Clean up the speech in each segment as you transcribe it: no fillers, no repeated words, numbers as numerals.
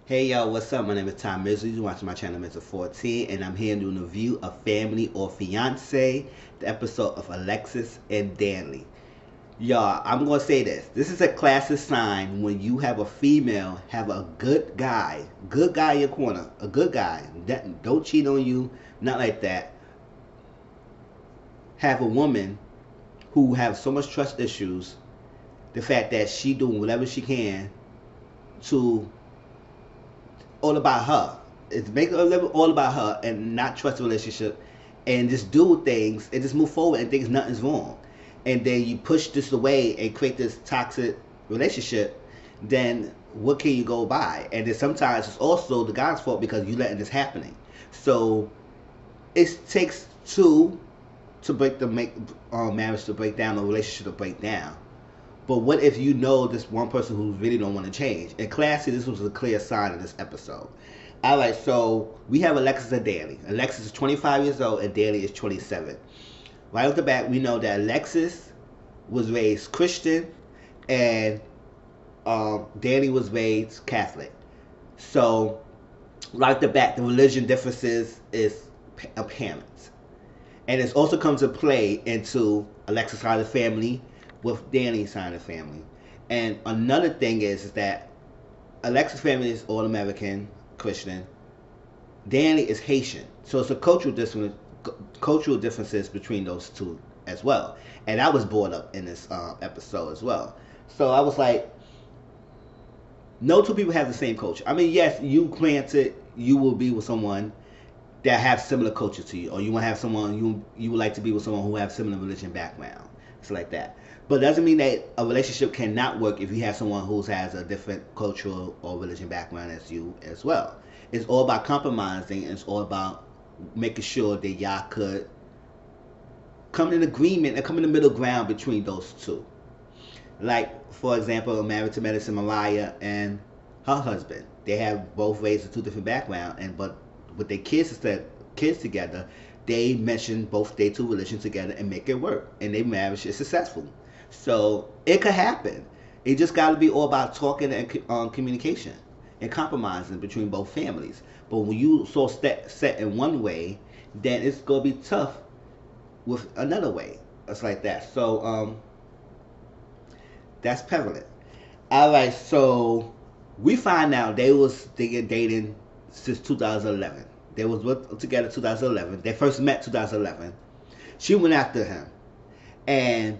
Hey y'all, what's up? My name is Mizzle. You're watching my channel Mizzle 14, and I'm here doing a review of Family or Fiance, the episode of Alexis and Danley. Y'all, I'm gonna say this. This is a classic sign when you have a female have a good guy in your corner, a good guy that don't cheat on you, not like that. Have a woman who have so much trust issues, the fact that she doing whatever she can to all about her. It's make a little all about her and not trust the relationship and just do things and just move forward and think nothing's wrong. And then you push this away and create this toxic relationship, then what can you go by? And then sometimes it's also the guy's fault because you letting this happening. So it takes two to break the marriage to break down, or relationship to break down. But what if you know this one person who really don't want to change? And classy, this was a clear sign in this episode. Alright, so we have Alexis and Danley. Alexis is 25 years old and Danley is 27. Right off the bat, we know that Alexis was raised Christian and Danley was raised Catholic. So right off the bat, the religion differences is apparent. And it's also come to play into Alexis' side of the family with Danny's side of the family. And another thing is that Alexis' family is all American Christian. Danny is Haitian. So it's a cultural differences between those two as well. And I was brought up in this episode as well. So I was like, no two people have the same culture. I mean, yes, you granted you will be with someone that have similar culture to you, or you want to have someone you would like to be with someone who have similar religion background. It's like that. But it doesn't mean that a relationship cannot work if you have someone who has a different cultural or religion background as you as well. It's all about compromising, and it's all about making sure that y'all could come in agreement and come in the middle ground between those two. Like, for example, Married to Medicine Mariah and her husband. They have both raised in two different backgrounds, but with their kids together, they mention both their two religions together and make it work. And their marriage is successful. So it could happen. It just got to be all about talking and communication and compromising between both families. But when you so set in one way, then it's going to be tough with another way. It's like that. So that's prevalent. All right, so we find out they dating since 2011. They was together 2011. They first met 2011. She went after him, and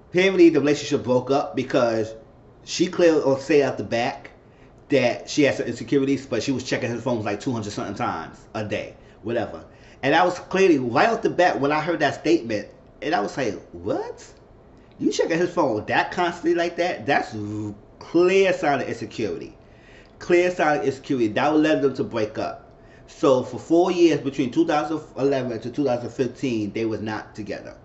apparently the relationship broke up because she clearly or say out the back that she had some insecurities, but she was checking his phone like 200 something times a day, whatever. And I was clearly right off the bat when I heard that statement, and I was like, what? You checking his phone that constantly like that? That's clear sign of insecurity. Clear sign of insecurity. That would lead them to break up. So for 4 years, between 2011 to 2015, they was not together.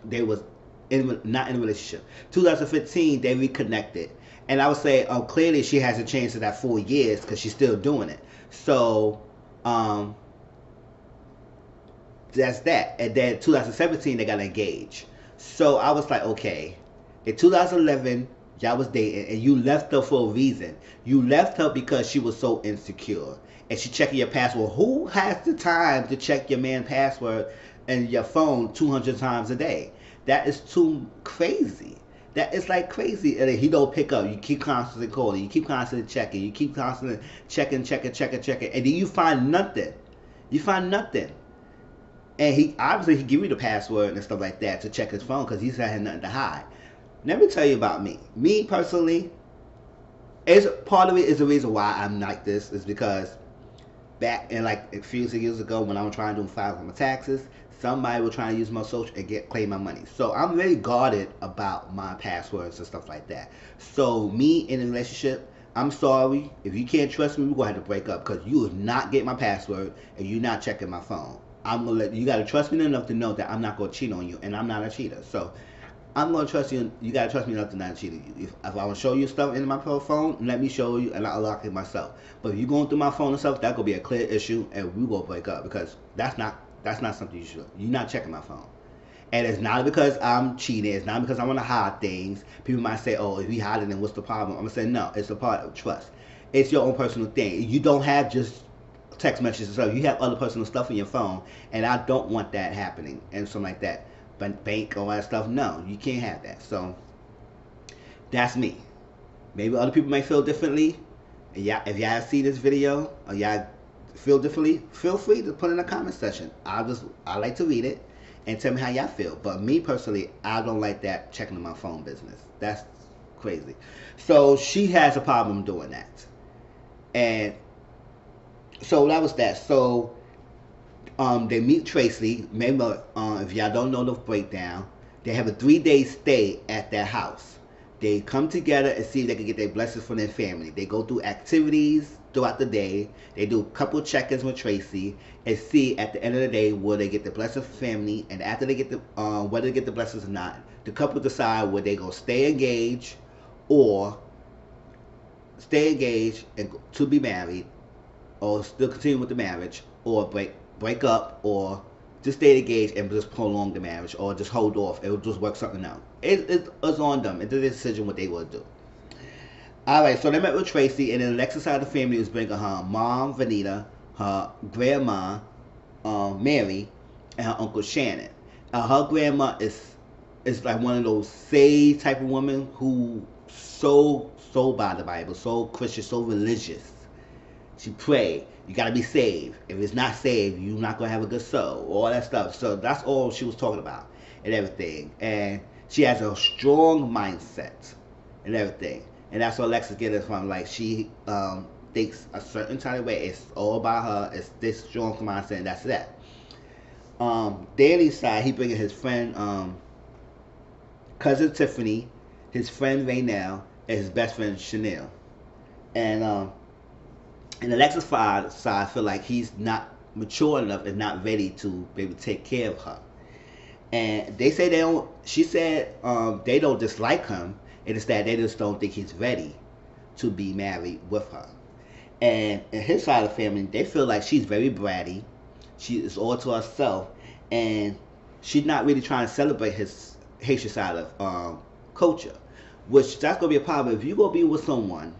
They was not in a relationship. 2015, they reconnected. And I would say, clearly she hasn't changed in that 4 years because she's still doing it. So, that's that. And then 2017, they got engaged. So I was like, okay, in 2011, y'all was dating, and you left her for a reason. You left her because she was so insecure. And she checking your password. Who has the time to check your man's password and your phone 200 times a day? That is too crazy. That is like crazy. And he don't pick up. You keep constantly calling. You keep constantly checking. You keep constantly checking. And then you find nothing. You find nothing. And he obviously give you the password and stuff like that to check his phone because he's had nothing to hide. Let me tell you about me. Me personally, part of it is the reason why I'm like this is because back in like a few years ago when I was trying to file my taxes, somebody was trying to use my social and claim my money. So I'm very guarded about my passwords and stuff like that. So me in a relationship, I'm sorry. If you can't trust me, we're going to have to break up because you will not get my password and you're not checking my phone. You got to trust me enough to know that I'm not going to cheat on you, and I'm not a cheater. So I'm going to trust you. You got to trust me enough to not cheat on you. If I want to show you stuff in my phone, let me show you, and I'll lock it myself. But if you're going through my phone and stuff, that's going to be a clear issue, and we're going to break up because that's not something you should. You're not checking my phone. And it's not because I'm cheating. It's not because I want to hide things. People might say, oh, if we hide it, then what's the problem? I'm going to say, no, it's a part of trust. It's your own personal thing. You don't have just text messages and stuff. You have other personal stuff in your phone, and I don't want that happening and something like that. But bank all that stuff, no, you can't have that. So that's me. Maybe other people may feel differently. And yeah, if y'all see this video or y'all feel differently, feel free to put in a comment section. I like to read it and tell me how y'all feel. But me personally, I don't like that checking my phone business. That's crazy. So she has a problem doing that. And so that was that. So they meet Tracy. Remember, if y'all don't know the breakdown, they have a 3-day stay at their house. They come together and see if they can get their blessings from their family. They go through activities throughout the day. They do a couple check-ins with Tracy and see at the end of the day will they get the blessings from family. And after they get the whether they get the blessings or not, the couple decide whether they go stay engaged or stay engaged and to be married, or still continue with the marriage, or break up, or just stay engaged and just prolong the marriage, or just hold off. It will just work something out. It's on them. It's a decision what they will do. Alright, so they met with Tracy, and then Alexis side of the family was bringing her mom, Vanita, her grandma, Mary, and her uncle Shannon. Her grandma is like one of those sage type of women who so by the Bible, so Christian, so religious. She pray. You gotta be saved. If it's not saved, you're not gonna have a good soul. All that stuff. So that's all she was talking about and everything. And she has a strong mindset and everything. And that's what Alexis gets it from. Like she thinks a certain kind of way. It's all about her. It's this strong mindset, and that's that. Danley's side, he bringing his friend, cousin Tiffany, his friend Raynell, and his best friend Chanel. And Alexis' side feel like he's not mature enough and not ready to be able to take care of her. And they say they don't. She said they don't dislike him. It's that they just don't think he's ready to be married with her. And in his side of the family, they feel like she's very bratty. She is all to herself, and she's not really trying to celebrate his Haitian side of culture. Which that's gonna be a problem if you're gonna be with someone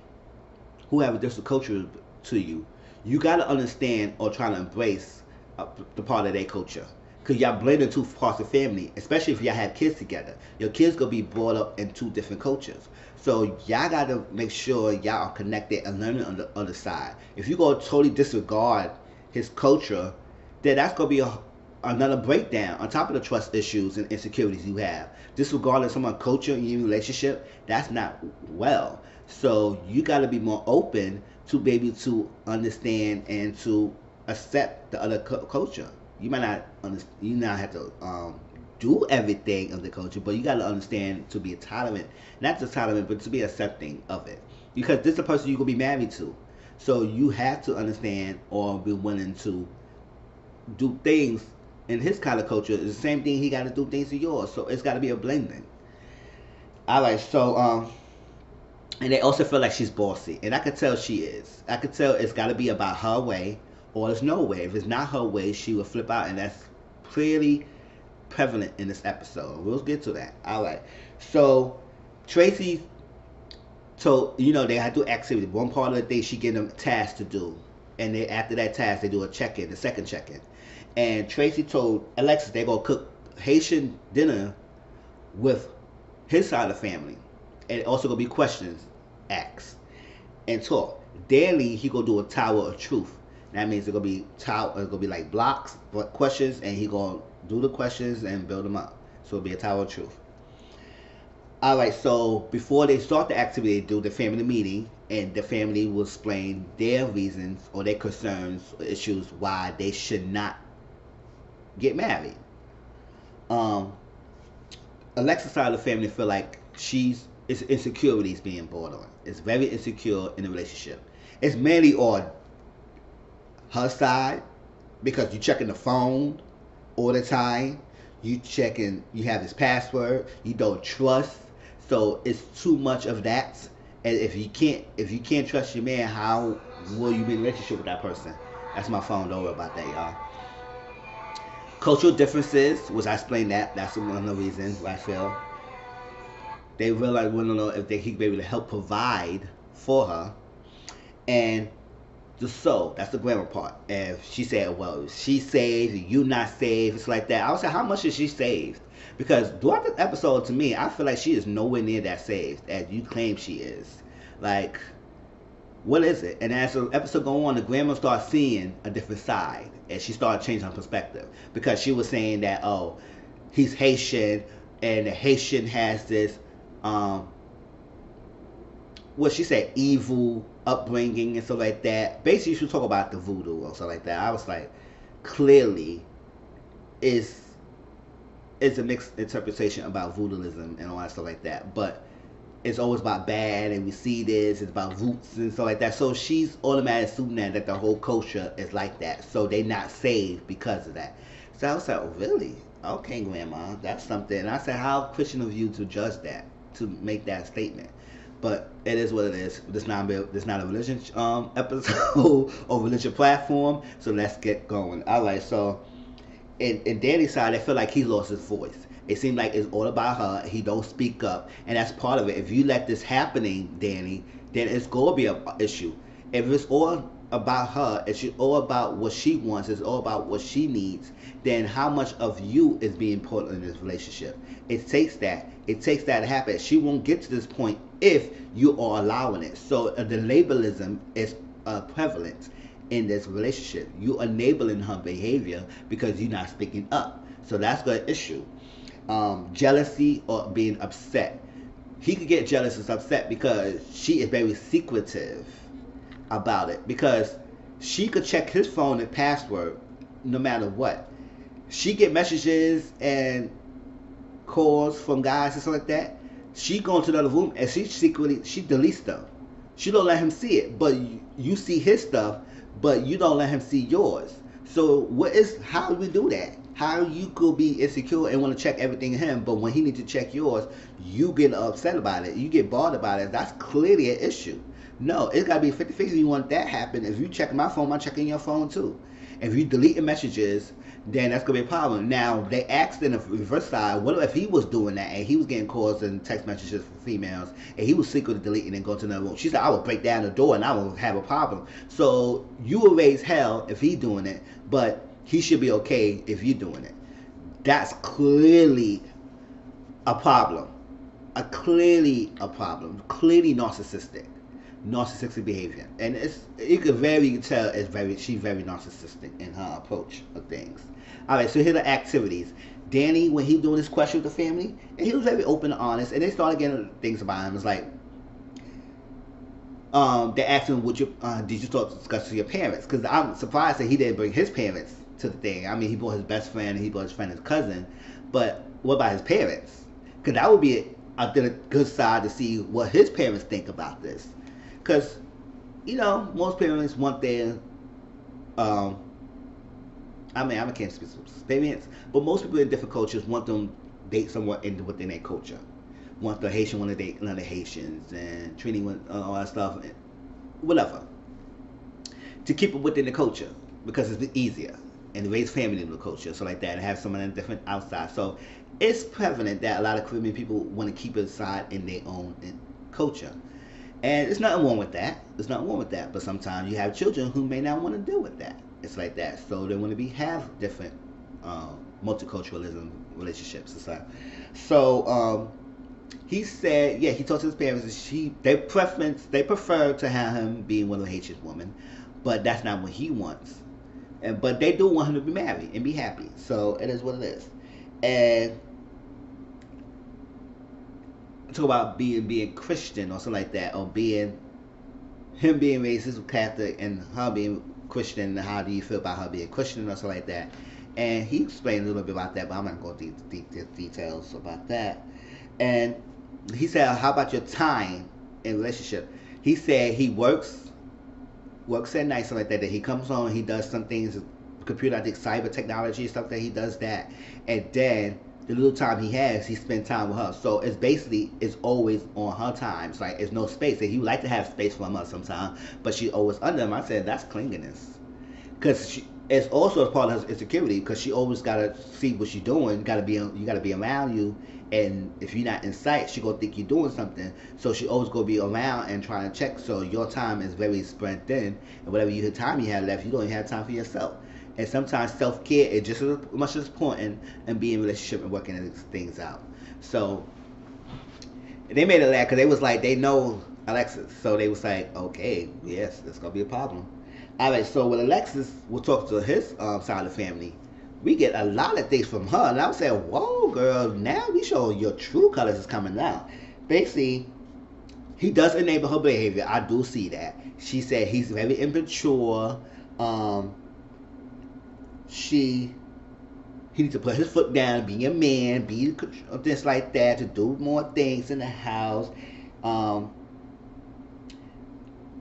who have a different culture to you. You gotta understand or try to embrace the part of their culture. Because y'all blending two parts of family, especially if y'all have kids together. Your kids gonna be brought up in two different cultures. So y'all gotta make sure y'all are connected and learning on the other side. If you go totally disregard his culture, then that's gonna be another breakdown on top of the trust issues and insecurities you have. Disregarding someone's culture in your relationship, that's not well. So you gotta be more open to be able to understand and to accept the other culture. You might not you not have to do everything of the culture, but you got to understand to be tolerant, not just tolerant, but to be accepting of it. Because this is the person you're going to be married to. So you have to understand or be willing to do things in his kind of culture. It's the same thing he got to do things in yours. So it's got to be a blending. Alright, so and they also feel like she's bossy. And I could tell she is. I could tell it's got to be about her way, or there's no way. If it's not her way, she will flip out, and that's clearly prevalent in this episode. We'll get to that. Alright. So Tracy told, they had to do activity. One part of the day she gave them tasks to do. And they, after that task, they do a check-in, the second check-in. And Tracy told Alexis they're going to cook Haitian dinner with his side of the family. And also going to be questions asked and talk. Daily, he going to do a tower of truth. That means it's going to be like blocks, but questions, and he going to do the questions and build them up. So it'll be a tower of truth. Alright, so before they start the activity, they do the family meeting, and the family will explain their reasons or their concerns or issues why they should not get married. Alexis' side of the family feel like it's insecurities being brought on. It's very insecure in the relationship. It's mainly on her side, because you checking the phone all the time. You have his password. You don't trust. So it's too much of that. And if you can't trust your man, how will you be in a relationship with that person? That's my phone. Don't worry about that, y'all. Cultural differences, which I explained that. That's one of the reasons I feel. They realize, want to know if they can be able to help provide for her. And the soul, that's the grammar part. And she said, well, she saved, you not saved. It's like that. I was like, how much is she saved? Because throughout the episode, to me, I feel like she is nowhere near that saved as you claim she is. Like, what is it? And as the episode go on, the grandma starts seeing a different side, and she started changing her perspective because she was saying that, oh, he's Haitian, and the Haitian has this, what she said, evil upbringing and stuff like that. Basically, she was talking about the voodoo or something like that. I was like, clearly, it's a mixed interpretation about voodooism and all that stuff like that, but it's always about bad, and we see this, it's about roots and stuff like that. So she's automatically assuming that the whole culture is like that. So they not saved because of that. So I was like, oh, really? Okay, Grandma, that's something. And I said, how Christian of you to judge that, to make that statement? But it is what it is. This not a religion episode or religion platform. So let's get going. All right, so in Danny's side, I feel like he lost his voice. It seemed like it's all about her. He don't speak up, and that's part of it. If you let this happening, Danny, then it's gonna be an issue. If it's all about her, it's all about what she wants, it's all about what she needs, then how much of you is being put in this relationship? It takes that. It takes that to happen. She won't get to this point if you are allowing it. So the labelism is prevalent in this relationship. You enabling her behavior because you're not speaking up. So that's the issue. Jealousy or being upset. He could get jealous and upset because she is very secretive about it, because she could check his phone and password no matter what. She get messages and calls from guys and stuff like that. She go into the other room and she deletes stuff. She don't let him see it, but you see his stuff, but you don't let him see yours. So how do we do that? How you could be insecure and want to check everything in him, but when he needs to check yours, you get upset about it. You get bothered about it. That's clearly an issue. No, it's got to be 50-50 if you want that to happen. If you check my phone, I'm checking your phone too. If you delete messages, then that's going to be a problem. Now, they asked in the reverse side, what if he was doing that and he was getting calls and text messages from females and he was secretly deleting and going to another room? She said, I would break down the door and I would have a problem. So you will raise hell if he's doing it, but he should be okay if you're doing it. That's clearly a problem. Clearly narcissistic behavior, and you can tell she's very narcissistic in her approach of things. All right, so here are the activities. Danny, when he doing his question with the family, and he was very open and honest, and they started getting things about him. It's like they asked him, did you start discussing your parents? Because I'm surprised that he didn't bring his parents to the thing. I mean, he brought his best friend, and he brought his friend and his cousin, but what about his parents? Because that would be a good side to see what his parents think about this. Because, most parents want their, I can't speak to experience, but most people in different cultures want them date someone within their culture. Want the Haitian want to date another Haitians, and Trini want all that stuff, whatever. To keep it within the culture, because it's easier, and to raise family in the culture, so like that, and have someone different outside. So it's prevalent that a lot of Caribbean people want to keep it aside in their own culture. And there's nothing wrong with that. But sometimes you have children who may not want to deal with that. It's like that. So they want to have different multiculturalism relationships and stuff. So he said, he talked to his parents. They prefer to have him being with a Haitian woman, but that's not what he wants. But they do want him to be married and be happy. So it is what it is. And talk about being Christian or something like that, or him being raised as Catholic and her being Christian, and how do you feel about her being Christian or something like that. And he explained a little bit about that, but I'm not going to go into details about that. And he said, how about your time in relationship? He said he works at night, something like that, that he comes home, he does some things, computer, I think cyber technology, stuff that he does that, and then the little time he has, he spends time with her. So it's always on her time. It's like, there's no space. And he would like to have space from her sometimes, but she's always under him. I said, that's clinginess. Because it's also a part of her insecurity because she always gotta see what she's doing. You gotta be around you, and if you're not in sight, she gonna think you're doing something. So she always gonna be around and trying to check. So your time is very spread thin, and whatever time you have left, you don't even have time for yourself. And sometimes self care is just as much as important and being in a relationship and working things out. So they made it laugh because they was like they know Alexis, so they was like, okay, yes, it's gonna be a problem. All right, so with Alexis, we'll talk to his side of the family. We get a lot of things from her, and I was saying, whoa, girl, now we show your true colors is coming out. Basically, he does enable her behavior. I do see that. She said he's very immature. She he needs to put his foot down, be a man, be this like that, to do more things in the house. Um,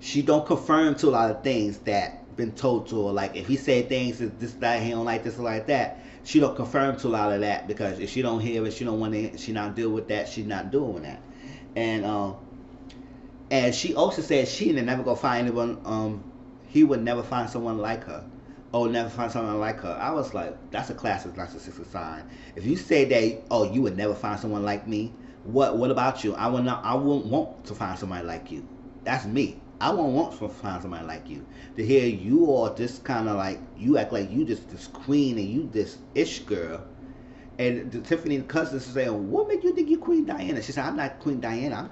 she don't confirm to a lot of things that been told to her. Like if he said things this that he don't like this or like that, she don't confirm to a lot of that because if she don't hear it, she don't want to. She not deal with that. She's not doing that. And she also said she never gonna find anyone. He would never find someone like her. Oh, never find someone like her. I was like, that's a classic narcissistic sign. If you say that, oh, you would never find someone like me. What about you? I won't want to find somebody like you. That's me. I won't want to find somebody like you. To hear you are this kind of like, you act like you just this queen and you this ish girl. And Tiffany, the cousin, is saying, what made you think you Queen Diana? She said, I'm not Queen Diana.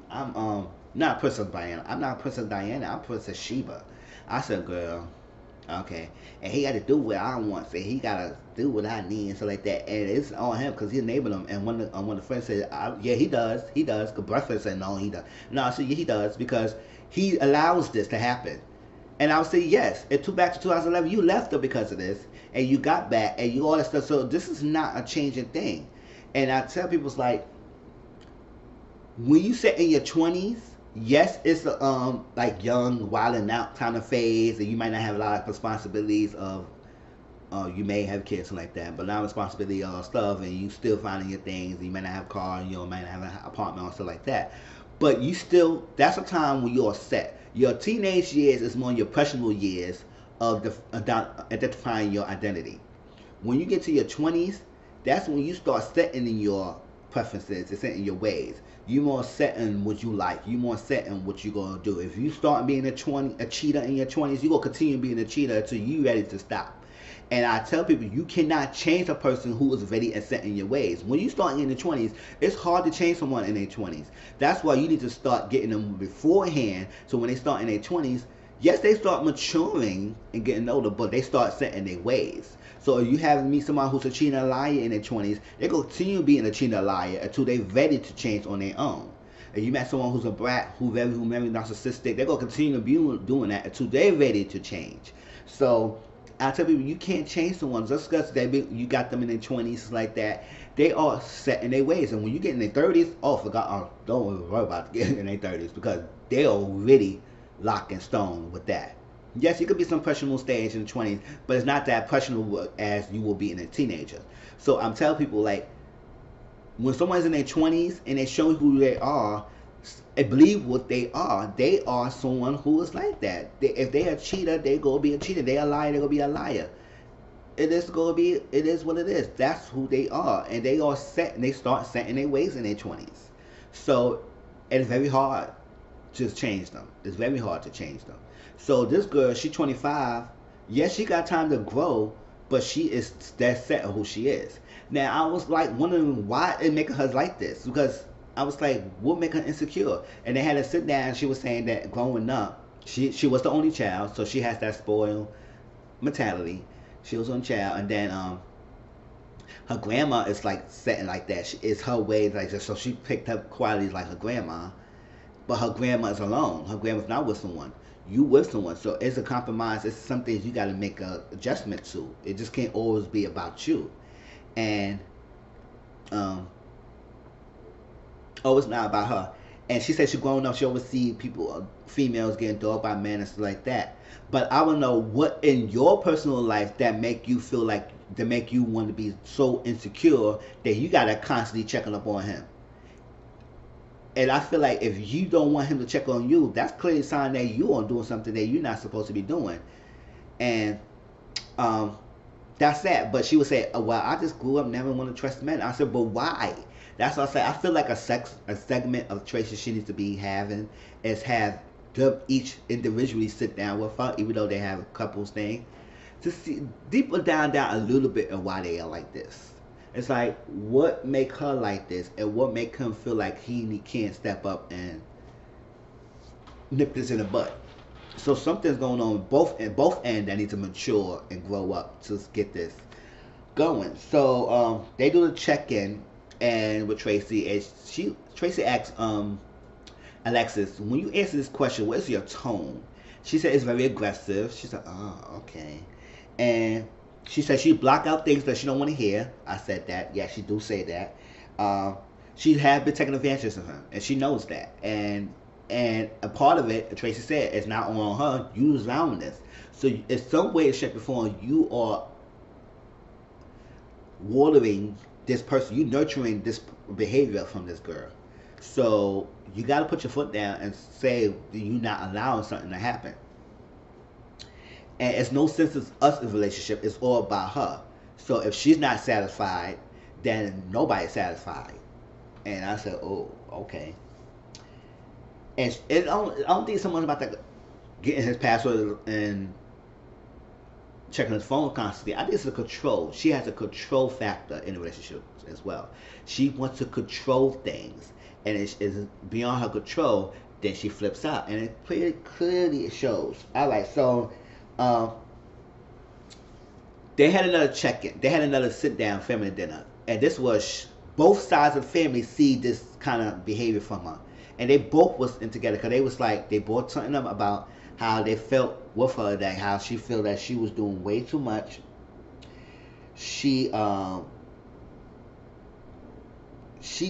I'm not Princess Diana. I'm not Princess Diana. I'm Princess Sheba. I said, girl, okay. And he got to do what I want. So he got to do what I need and stuff like that. And it's on him because he enabled him. And one of the friends said, yeah, he does. He does. Because Breakfast said, no, he does. No, I said, yeah, he does because he allows this to happen. And I would say, yes. It took back to 2011. You left her because of this. And you got back. And you all that stuff. So this is not a changing thing. And I tell people, it's like, when you say in your 20s, yes, it's a like young, wilding out kind of phase, and you might not have a lot of responsibilities of, you may have kids and like that, but not responsibility of stuff, and you still finding your things. And you might not have a car, and you might not have an apartment or stuff like that. But you still, that's a time when you're set. Your teenage years is more your impressionable years of identifying your identity. When you get to your 20s, that's when you start setting in your preferences and setting your ways. You more set in what you like. You more set in what you're gonna do. If you start being a cheater in your 20s, you gonna continue being a cheater until you ready to stop. And I tell people, you cannot change a person who is ready and set in your ways. When you start in the 20s, it's hard to change someone in their 20s. That's why you need to start getting them beforehand. So when they start in their 20s, yes, they start maturing and getting older, but they start setting their ways. So if you have meet someone who's a cheater and a liar in their 20s, they're going to continue being a cheater and a liar until they're ready to change on their own. If you met someone who's a brat, who's very narcissistic, they're going to continue to be doing that until they're ready to change. So I tell people, you can't change someone just because you got them in their 20s like that. They are set in their ways. And when you get in their 30s, don't worry about getting in their 30s because they're already locked in stone with that. Yes, you could be some impressionable stage in the 20s, but it's not that impressionable as you will be in a teenager. So I'm telling people, like, when someone's in their 20s and they show who they are, and believe what they are someone who is like that. If they're a cheater, they're going to be a cheater. They're a liar, they're going to be a liar. It is what it is. That's who they are. And they are set, and they start setting their ways in their 20s. So it's very hard to change them. It's very hard to change them. So this girl, she's 25. Yes, she got time to grow, but she is that set of who she is. Now, I was like wondering why it making her like this, because I was like, what make her insecure? And they had to sit down, and she was saying that growing up, she was the only child, so she has that spoiled mentality. She was on child, and then her grandma is like setting like that. It's her way like this, so she picked up qualities like her grandma, but her grandma is alone. Her grandma's not with someone. You with someone, so it's a compromise. It's some things you got to make a adjustment to. It just can't always be about you, and it's not about her. And she said she growing up, she always see people, females getting dogged by men and stuff like that. But I want to know what in your personal life that make you feel like, that make you want to be so insecure that you got to constantly checking up on him. And I feel like if you don't want him to check on you, that's clearly a sign that you are doing something that you're not supposed to be doing. And Um, that's that. But she would say, oh, well, I just grew up never want to trust men. I said, but why? That's what I say. I feel like a segment of Tracy she needs to be having is have them each individually sit down with her, even though they have a couples thing, to see deeper down a little bit of why they are like this. It's like what make her like this, and what make him feel like he can't step up and nip this in the bud. So something's going on both ends that need to mature and grow up to get this going. So they do the check in and with Tracy, and Tracy asks Alexis, when you answer this question, what's your tone? She said it's very aggressive. She said, oh, okay. And she said she block out things that she don't want to hear. I said that. Yeah, she do say that. She has been taking advantage of him, and she knows that. And a part of it, Tracy said, it's not on her. You allowing this. So in some way, shape, or form, you are watering this person. You nurturing this behavior from this girl. So you got to put your foot down and say you're not allowing something to happen. And it's no sense of us in a relationship. It's all about her. So if she's not satisfied, then nobody's satisfied. And I said, oh, okay. And I don't think someone's about to get in his password and checking his phone constantly. I think it's a control. She has a control factor in the relationship as well. She wants to control things, and it's beyond her control. Then she flips out, and it pretty clearly shows. All right, so they had another check-in. They had another sit-down family dinner, and this was both sides of the family see this kind of behavior from her, and they both was in together because they was like they brought something up about how they felt with her, that how she felt that she was doing way too much. She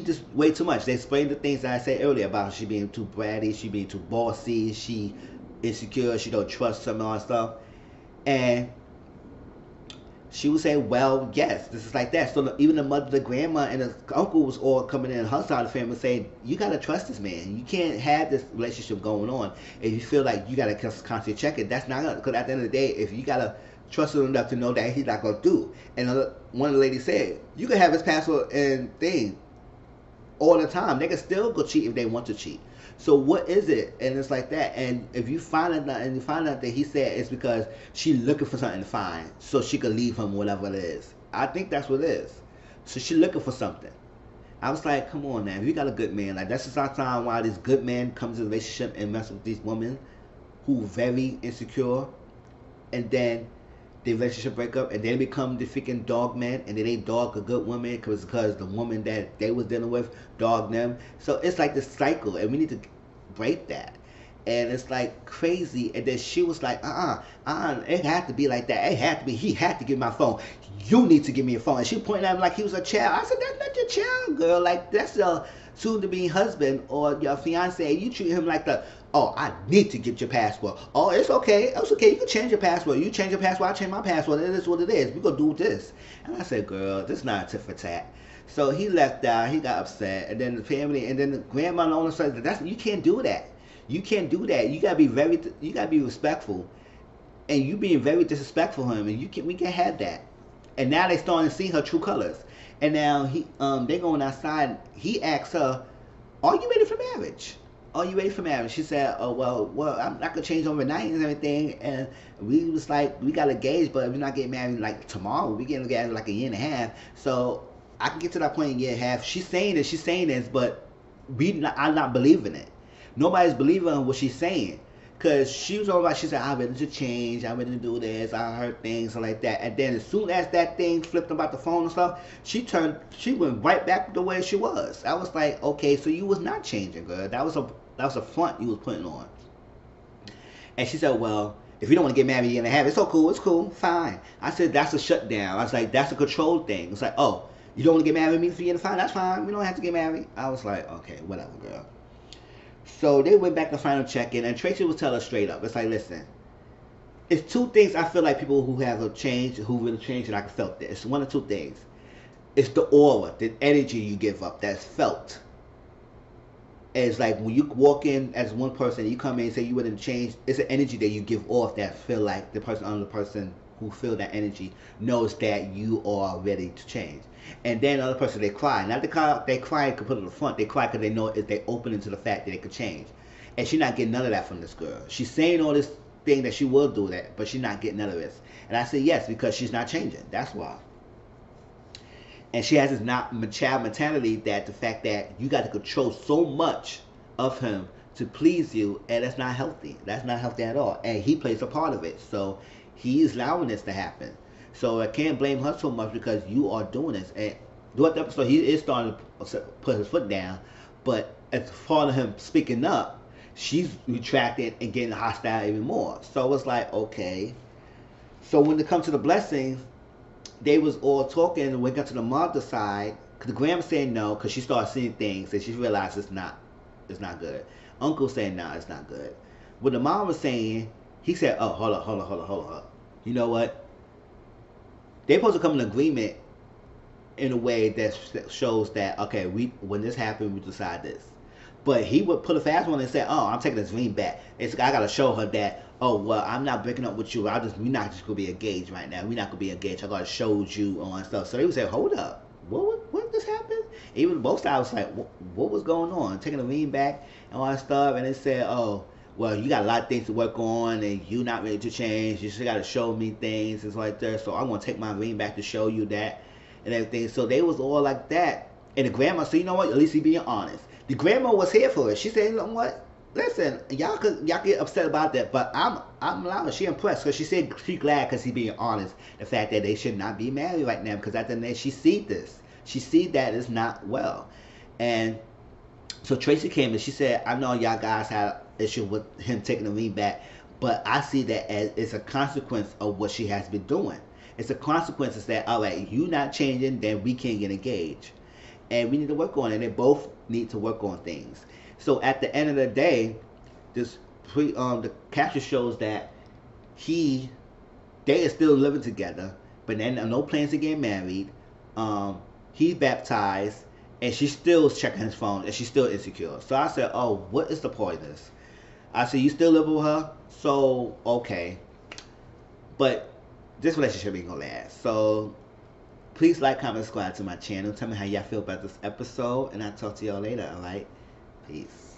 just way too much. They explained the things that I said earlier about she being too bratty, she being too bossy, she insecure, she don't trust some and all that stuff. And she would say, well, yes, this is like that. So even the mother, the grandma, and the uncle was all coming in her side of the family saying, you got to trust this man. You can't have this relationship going on if you feel like you got to constantly check it. That's not going to, because at the end of the day, if you got to trust him enough to know that he's not going to do. And one of the ladies said, you can have his password and thing all the time. They can still go cheat if they want to cheat. So what is it? And it's like that. And if you find out that he said it's because she's looking for something to find so she could leave him, whatever it is. I think that's what it is. So she's looking for something. I was like, come on, man. If you got a good man, like that's just our time why this good man comes in a relationship and mess with these women who very insecure, and then the relationship break up, and then become the freaking dog man, and then they dog a good woman because the woman that they was dealing with dogged them. So it's like this cycle, and we need to break that. And it's like crazy. And then she was like, it had to be like that. It had to be. He had to give me my phone. You need to give me a phone. And she pointed at him like he was a child. I said, that's not your child, girl. Like that's your soon-to-be husband or your fiance. You treat him like oh, I need to get your password. Oh, it's okay. It's okay. You can change your password. You change your password, I change my password. It is what it is. We're going to do this. And I said, girl, this is not a tit for tat. So he left out. He got upset. And then the family, and then the grandma and all said, you can't do that. You can't do that. You gotta be respectful. And you being very disrespectful to him, and we can't have that. And now they starting to see her true colors. And now they going outside. He asks her, are you ready for marriage? Are you ready for marriage? She said, oh, well, I'm not going to change overnight and everything. And we was like, we got engaged, but we're not getting married like tomorrow. We're getting married like a year and a half. So I can get to that point in a year and a half. She's saying this, but I'm not believing it. Nobody's believing what she's saying. Because she was all about, she said, I'm ready to change, I'm ready to do this, I heard things like that. And then as soon as that thing flipped about the phone and stuff, she went right back the way she was. I was like, okay, so you was not changing, girl. That was a front you was putting on. And she said, well, if you don't want to get married, you're going to have it. It's cool, fine. I said, that's a shutdown. I was like, that's a control thing. It's like, oh, you don't want to get married with me for you to fine? That's fine. We don't have to get married. I was like, okay, whatever, girl. So they went back to final check-in, and Tracy was telling her straight up. It's like, listen, it's two things I feel like people who have a change, who really changed, and I felt this. It's one of two things. It's the aura, the energy you give up that's felt. And it's like when you walk in as one person, you come in and say you wouldn't change, it's an energy that you give off that feel like the person under the person who feel that energy knows that you are ready to change. And then the other person, they cry. Not they cry and put it in the front. They cry because they know if they open into the fact that they could change. And she's not getting none of that from this girl. She's saying all this thing that she will do that, but she's not getting none of this. And I say yes, because she's not changing. That's why. And she has this not child mentality that the fact that you got to control so much of him to please you, and that's not healthy. That's not healthy at all. And he plays a part of it. So he is allowing this to happen. So I can't blame her so much because you are doing this. And throughout the episode, he is starting to put his foot down. But as part of him speaking up, she's retracting and getting hostile even more. So it's like, okay. So when it comes to the blessings, they was all talking, and when it got to the mother side, the grandma saying no because she started seeing things and she realized it's not good. Uncle saying no, it's not good. What the mom was saying, he said, oh, hold up. You know what? They're supposed to come to an agreement in a way that shows that, okay, when this happened, we decide this. But he would put a fast one and say, oh, I'm taking this ring back. I got to show her that, oh, well, I'm not breaking up with you. We're not just going to be engaged right now. We're not going to be engaged. I got to show you on stuff. So they would say, hold up. What just happened? Even both sides was like, what was going on? Taking the ring back and all that stuff. And they said, oh, well, you got a lot of things to work on and you're not ready to change. You just got to show me things. It's like that. So I'm going to take my ring back to show you that and everything. So they was all like that. And the grandma said, you know what? At least he being honest. The grandma was here for it. She said, you know what? Listen, y'all get upset about that, but I'm allowing. She impressed because she said she glad because he being honest. The fact that they should not be married right now because at the end of the day, she see this. She see that it's not well. And so Tracy came and she said, I know y'all guys had an issue with him taking the ring back, but I see that as it's a consequence of what she has been doing. It's a consequence that, all right, you not changing, then we can't get engaged. And we need to work on it. They both need to work on things. So at the end of the day, the capture shows that they are still living together, but then no plans to get married. He's baptized, and she's still checking his phone, and she's still insecure. So I said, oh, what is the point of this? I said, you still live with her? So, okay. But this relationship ain't gonna last. So please like, comment, subscribe to my channel. Tell me how y'all feel about this episode, and I'll talk to y'all later, alright? Peace.